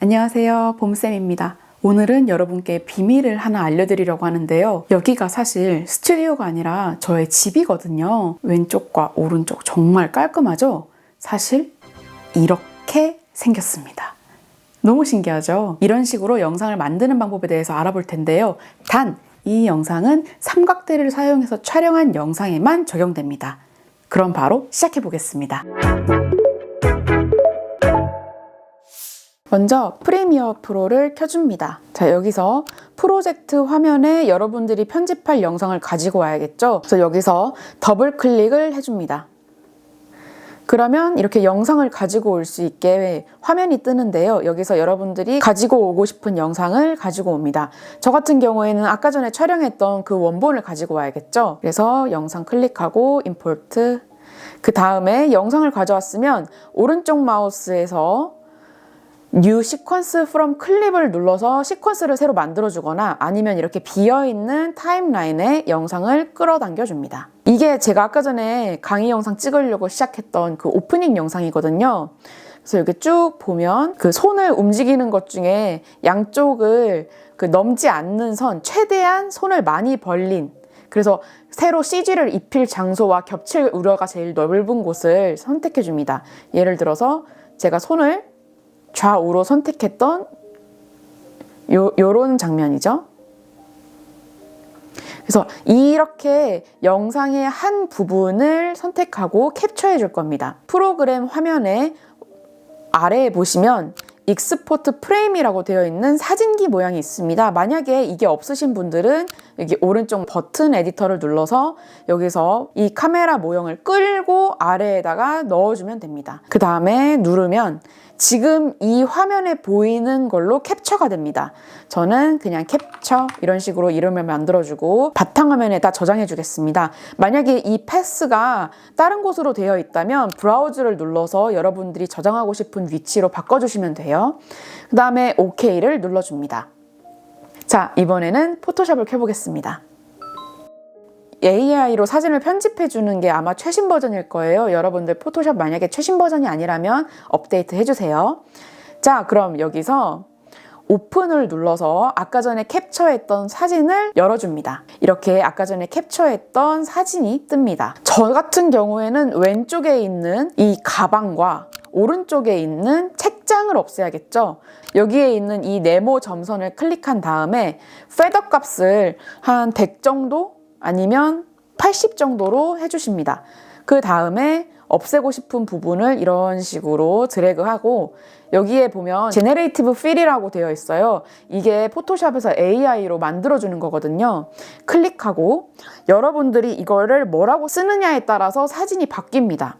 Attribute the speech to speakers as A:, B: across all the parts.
A: 안녕하세요, 봄쌤입니다. 오늘은 여러분께 비밀을 하나 알려드리려고 하는데요. 여기가 사실 스튜디오가 아니라 저의 집이거든요. 왼쪽과 오른쪽 정말 깔끔하죠? 사실 이렇게 생겼습니다. 너무 신기하죠? 이런 식으로 영상을 만드는 방법에 대해서 알아볼 텐데요. 단, 이 영상은 삼각대를 사용해서 촬영한 영상에만 적용됩니다. 그럼 바로 시작해 보겠습니다. 먼저 프리미어 프로를 켜줍니다. 자, 여기서 프로젝트 화면에 여러분들이 편집할 영상을 가지고 와야겠죠? 그래서 여기서 더블 클릭을 해줍니다. 그러면 이렇게 영상을 가지고 올 수 있게 화면이 뜨는데요. 여기서 여러분들이 가지고 오고 싶은 영상을 가지고 옵니다. 저 같은 경우에는 아까 전에 촬영했던 그 원본을 가지고 와야겠죠? 그래서 영상 클릭하고 임포트. 그 다음에 영상을 가져왔으면 오른쪽 마우스에서 New Sequence from 클립을 눌러서 시퀀스를 새로 만들어주거나 아니면 이렇게 비어있는 타임라인에 영상을 끌어당겨 줍니다. 이게 제가 아까 전에 강의 영상 찍으려고 시작했던 그 오프닝 영상이거든요. 그래서 이렇게 쭉 보면 그 손을 움직이는 것 중에 양쪽을 그 넘지 않는 선, 최대한 손을 많이 벌린, 그래서 새로 CG를 입힐 장소와 겹칠 우려가 제일 넓은 곳을 선택해 줍니다. 예를 들어서 제가 손을 좌우로 선택했던 요런 장면이죠. 그래서 이렇게 영상의 한 부분을 선택하고 캡처해 줄 겁니다. 프로그램 화면에 아래에 보시면 익스포트 프레임이라고 되어 있는 사진기 모양이 있습니다. 만약에 이게 없으신 분들은 여기 오른쪽 버튼 에디터를 눌러서 여기서 이 카메라 모형을 끌고 아래에다가 넣어주면 됩니다. 그 다음에 누르면 지금 이 화면에 보이는 걸로 캡처가 됩니다. 저는 그냥 캡처 이런 식으로 이름을 만들어주고 바탕화면에다 저장해 주겠습니다. 만약에 이 패스가 다른 곳으로 되어 있다면 브라우즈를 눌러서 여러분들이 저장하고 싶은 위치로 바꿔주시면 돼요. 그 다음에 OK를 눌러줍니다. 자, 이번에는 포토샵을 켜보겠습니다. AI로 사진을 편집해 주는 게 아마 최신 버전일 거예요. 여러분들 포토샵 만약에 최신 버전이 아니라면 업데이트 해주세요. 자, 그럼 여기서 오픈을 눌러서 아까 전에 캡처했던 사진을 열어줍니다. 이렇게 아까 전에 캡처했던 사진이 뜹니다. 저 같은 경우에는 왼쪽에 있는 이 가방과 오른쪽에 있는 책장을 없애야겠죠. 여기에 있는 이 네모 점선을 클릭한 다음에 페더 값을 한 100 정도? 아니면 80 정도로 해주십니다. 그 다음에 없애고 싶은 부분을 이런 식으로 드래그하고 여기에 보면 제너레이티브 필이라고 되어 있어요. 이게 포토샵에서 AI로 만들어주는 거거든요. 클릭하고 여러분들이 이거를 뭐라고 쓰느냐에 따라서 사진이 바뀝니다.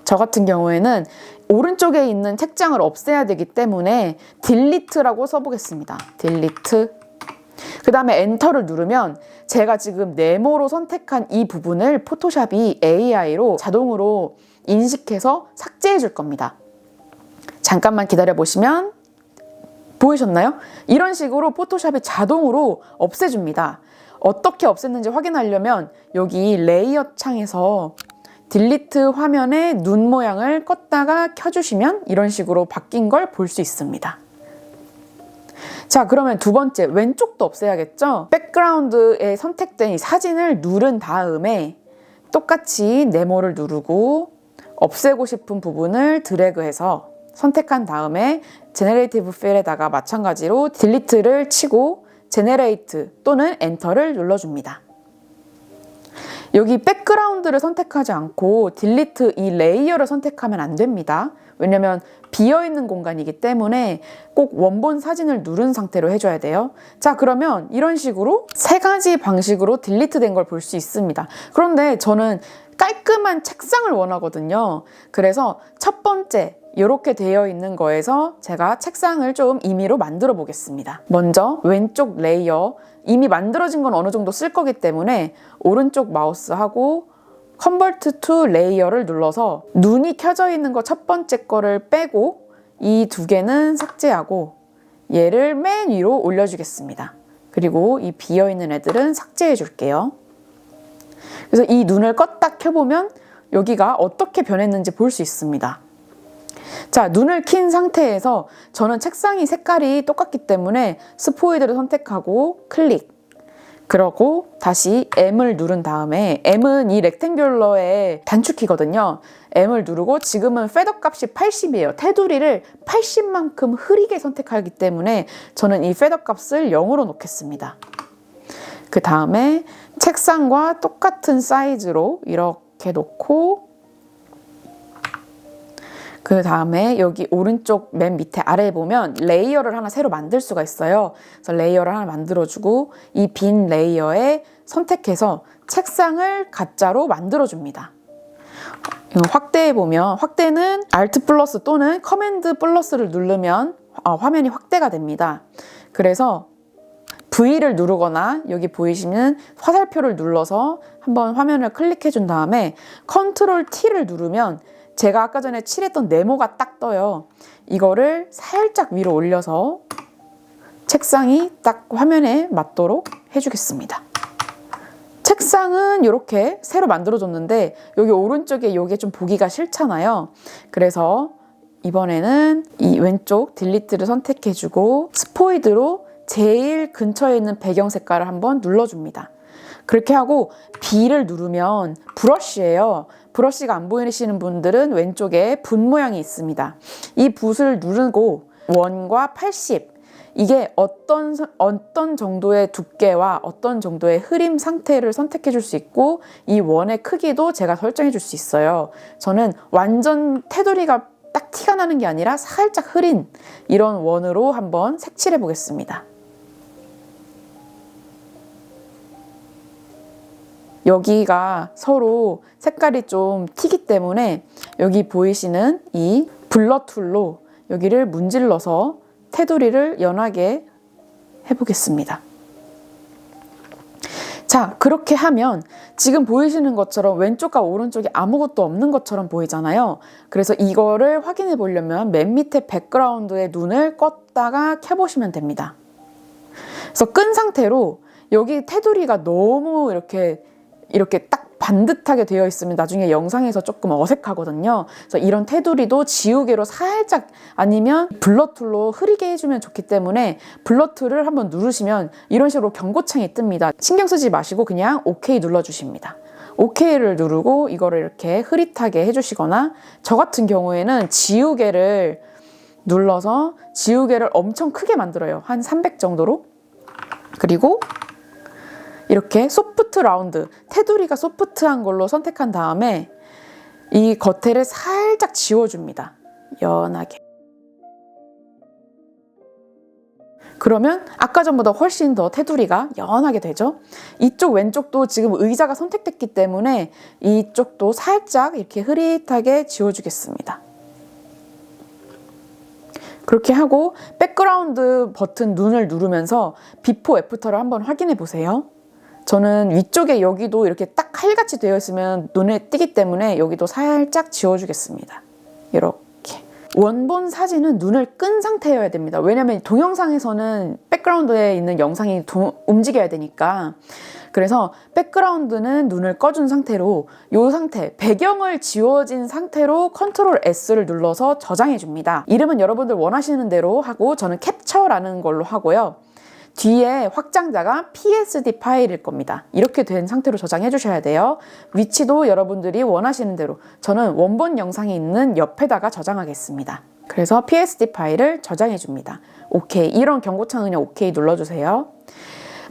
A: 저 같은 경우에는 오른쪽에 있는 책장을 없애야 되기 때문에 딜리트라고 써보겠습니다. 딜리트. 그 다음에 엔터를 누르면 제가 지금 네모로 선택한 이 부분을 포토샵이 AI로 자동으로 인식해서 삭제해 줄 겁니다. 잠깐만 기다려 보시면 보이셨나요? 이런 식으로 포토샵이 자동으로 없애줍니다. 어떻게 없앴는지 확인하려면 여기 레이어 창에서 딜리트 화면에 눈 모양을 껐다가 켜주시면 이런 식으로 바뀐 걸 볼 수 있습니다. 자, 그러면 두 번째, 왼쪽도 없애야겠죠? 백그라운드에 선택된 이 사진을 누른 다음에 똑같이 네모를 누르고 없애고 싶은 부분을 드래그해서 선택한 다음에 제너레이티브 필에다가 마찬가지로 딜리트를 치고 제너레이트 또는 엔터를 눌러줍니다. 여기 백그라운드를 선택하지 않고 딜리트 이 레이어를 선택하면 안 됩니다. 왜냐면 비어있는 공간이기 때문에 꼭 원본 사진을 누른 상태로 해줘야 돼요. 자, 그러면 이런 식으로 세 가지 방식으로 딜리트 된 걸 볼 수 있습니다. 그런데 저는 깔끔한 책상을 원하거든요. 그래서 첫 번째 이렇게 되어 있는 거에서 제가 책상을 좀 임의로 만들어 보겠습니다. 먼저 왼쪽 레이어, 이미 만들어진 건 어느 정도 쓸 거기 때문에 오른쪽 마우스하고 컨버트 투 레이어를 눌러서 눈이 켜져 있는 거 첫 번째 거를 빼고 이 두 개는 삭제하고 얘를 맨 위로 올려주겠습니다. 그리고 이 비어있는 애들은 삭제해 줄게요. 그래서 이 눈을 껐다 켜보면 여기가 어떻게 변했는지 볼 수 있습니다. 자, 눈을 킨 상태에서 저는 책상이 색깔이 똑같기 때문에 스포이드를 선택하고 클릭. 그러고 다시 M을 누른 다음에, M은 이 렉탱귤러의 단축키거든요. M을 누르고 지금은 패더 값이 80이에요. 테두리를 80만큼 흐리게 선택하기 때문에 저는 이 패더 값을 0으로 놓겠습니다. 그 다음에 책상과 똑같은 사이즈로 이렇게 놓고, 그 다음에 여기 오른쪽 맨 밑에 아래에 보면 레이어를 하나 새로 만들 수가 있어요. 그래서 레이어를 하나 만들어주고 이 빈 레이어에 선택해서 책상을 가짜로 만들어줍니다. 확대해 보면, 확대는 Alt 플러스 또는 커맨드 플러스를 누르면 화면이 확대가 됩니다. 그래서 V를 누르거나 여기 보이시는 화살표를 눌러서 한번 화면을 클릭해 준 다음에 컨트롤 T를 누르면 제가 아까 전에 칠했던 네모가 딱 떠요. 이거를 살짝 위로 올려서 책상이 딱 화면에 맞도록 해주겠습니다. 책상은 이렇게 새로 만들어줬는데 여기 오른쪽에 이게 좀 보기가 싫잖아요. 그래서 이번에는 이 왼쪽 딜리트를 선택해주고 스포이드로 제일 근처에 있는 배경 색깔을 한번 눌러줍니다. 그렇게 하고 B를 누르면 브러쉬예요. 브러쉬가 안 보이시는 분들은 왼쪽에 붓 모양이 있습니다. 이 붓을 누르고 원과 80, 이게 어떤 정도의 두께와 어떤 정도의 흐림 상태를 선택해 줄 수 있고 이 원의 크기도 제가 설정해 줄 수 있어요. 저는 완전 테두리가 딱 티가 나는 게 아니라 살짝 흐린 이런 원으로 한번 색칠해 보겠습니다. 여기가 서로 색깔이 좀 튀기 때문에 여기 보이시는 이 블러 툴로 여기를 문질러서 테두리를 연하게 해보겠습니다. 자, 그렇게 하면 지금 보이시는 것처럼 왼쪽과 오른쪽에 아무것도 없는 것처럼 보이잖아요. 그래서 이거를 확인해 보려면 맨 밑에 백그라운드에 눈을 껐다가 켜보시면 됩니다. 그래서 끈 상태로 여기 테두리가 너무 이렇게 딱 반듯하게 되어 있으면 나중에 영상에서 조금 어색하거든요. 그래서 이런 테두리도 지우개로 살짝 아니면 블러 툴로 흐리게 해주면 좋기 때문에 블러 툴을 한번 누르시면 이런 식으로 경고창이 뜹니다. 신경 쓰지 마시고 그냥 OK 눌러주십니다. OK를 누르고 이거를 이렇게 흐릿하게 해주시거나 저 같은 경우에는 지우개를 눌러서 지우개를 엄청 크게 만들어요. 한 300 정도로. 그리고 이렇게 소프트 라운드, 테두리가 소프트한 걸로 선택한 다음에 이 겉에를 살짝 지워줍니다. 연하게. 그러면 아까 전보다 훨씬 더 테두리가 연하게 되죠. 이쪽 왼쪽도 지금 의자가 선택됐기 때문에 이쪽도 살짝 이렇게 흐릿하게 지워주겠습니다. 그렇게 하고 백그라운드 버튼 눈을 누르면서 비포 애프터를 한번 확인해 보세요. 저는 위쪽에 여기도 이렇게 딱 칼같이 되어 있으면 눈에 띄기 때문에 여기도 살짝 지워주겠습니다. 이렇게. 원본 사진은 눈을 끈 상태여야 됩니다. 왜냐면 동영상에서는 백그라운드에 있는 영상이 움직여야 되니까. 그래서 백그라운드는 눈을 꺼준 상태로 이 상태, 배경을 지워진 상태로 컨트롤 S를 눌러서 저장해 줍니다. 이름은 여러분들 원하시는 대로 하고 저는 캡처라는 걸로 하고요. 뒤에 확장자가 PSD 파일일 겁니다. 이렇게 된 상태로 저장해 주셔야 돼요. 위치도 여러분들이 원하시는 대로 저는 원본 영상이 있는 옆에다가 저장하겠습니다. 그래서 PSD 파일을 저장해 줍니다. OK. 이런 경고창은 그냥 OK 눌러주세요.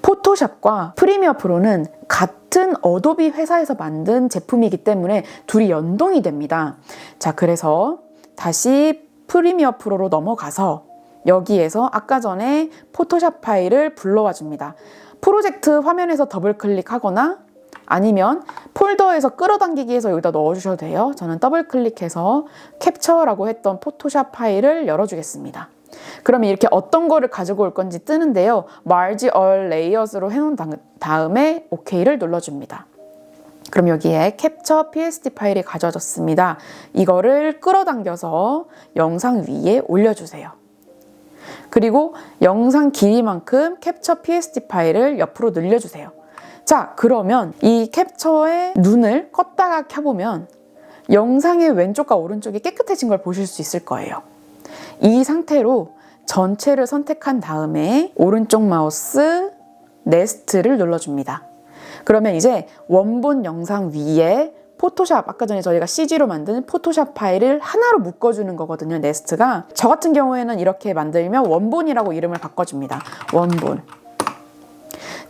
A: 포토샵과 프리미어 프로는 같은 어도비 회사에서 만든 제품이기 때문에 둘이 연동이 됩니다. 자, 그래서 다시 프리미어 프로로 넘어가서 여기에서 아까 전에 포토샵 파일을 불러와 줍니다. 프로젝트 화면에서 더블 클릭하거나 아니면 폴더에서 끌어당기기 해서 여기다 넣어주셔도 돼요. 저는 더블 클릭해서 캡처라고 했던 포토샵 파일을 열어주겠습니다. 그러면 이렇게 어떤 거를 가지고 올 건지 뜨는데요. Merge All Layers로 해놓은 다음에 OK를 눌러줍니다. 그럼 여기에 캡처 PSD 파일이 가져졌습니다. 이거를 끌어당겨서 영상 위에 올려주세요. 그리고 영상 길이만큼 캡처 PSD 파일을 옆으로 늘려주세요. 자, 그러면 이 캡처의 눈을 껐다가 켜보면 영상의 왼쪽과 오른쪽이 깨끗해진 걸 보실 수 있을 거예요. 이 상태로 전체를 선택한 다음에 오른쪽 마우스 네스트를 눌러줍니다. 그러면 이제 원본 영상 위에 포토샵, 아까 전에 저희가 CG로 만든 포토샵 파일을 하나로 묶어주는 거거든요, 네스트가. 저 같은 경우에는 이렇게 만들면 원본이라고 이름을 바꿔줍니다. 원본.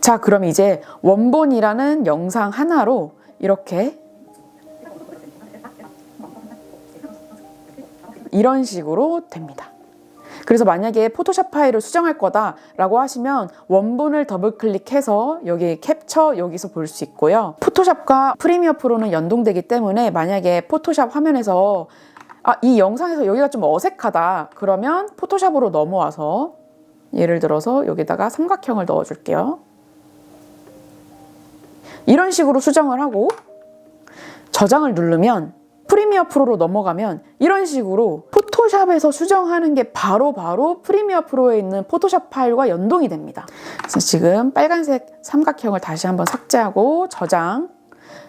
A: 자, 그럼 이제 원본이라는 영상 하나로 이렇게 이런 식으로 됩니다. 그래서 만약에 포토샵 파일을 수정할 거다라고 하시면 원본을 더블 클릭해서 여기 캡처 여기서 볼 수 있고요. 포토샵과 프리미어 프로는 연동되기 때문에 만약에 포토샵 화면에서 이 영상에서 여기가 좀 어색하다 그러면 포토샵으로 넘어와서 예를 들어서 여기다가 삼각형을 넣어줄게요. 이런 식으로 수정을 하고 저장을 누르면 프리미어 프로로 넘어가면 이런 식으로 포토샵에서 수정하는 게 바로 프리미어 프로에 있는 포토샵 파일과 연동이 됩니다. 그래서 지금 빨간색 삼각형을 다시 한번 삭제하고 저장,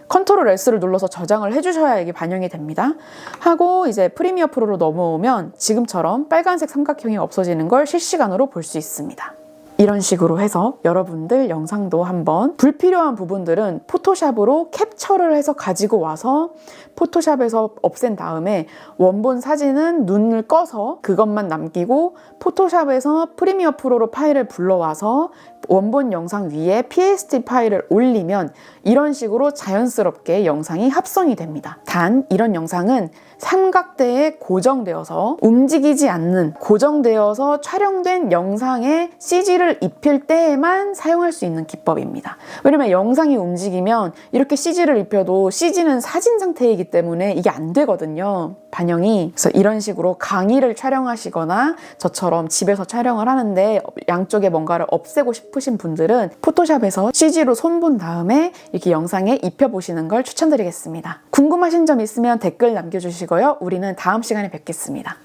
A: 컨트롤 S를 눌러서 저장을 해주셔야 이게 반영이 됩니다. 하고 이제 프리미어 프로로 넘어오면 지금처럼 빨간색 삼각형이 없어지는 걸 실시간으로 볼 수 있습니다. 이런 식으로 해서 여러분들 영상도 한번 불필요한 부분들은 포토샵으로 캡처를 해서 가지고 와서 포토샵에서 없앤 다음에 원본 사진은 눈을 꺼서 그것만 남기고 포토샵에서 프리미어 프로로 파일을 불러와서 원본 영상 위에 PSD 파일을 올리면 이런 식으로 자연스럽게 영상이 합성이 됩니다. 단 이런 영상은 삼각대에 고정되어서 움직이지 않는 고정되어서 촬영된 영상에 CG를 입힐 때에만 사용할 수 있는 기법입니다. 왜냐면 영상이 움직이면 이렇게 CG를 입혀도 CG는 사진 상태이기 때문에 이게 안 되거든요. 반영이. 그래서 이런 식으로 강의를 촬영하시거나 저처럼 집에서 촬영을 하는데 양쪽에 뭔가를 없애고 싶으신 분들은 포토샵에서 CG로 손본 다음에 이렇게 영상에 입혀보시는 걸 추천드리겠습니다. 궁금하신 점 있으면 댓글 남겨주시고요. 우리는 다음 시간에 뵙겠습니다.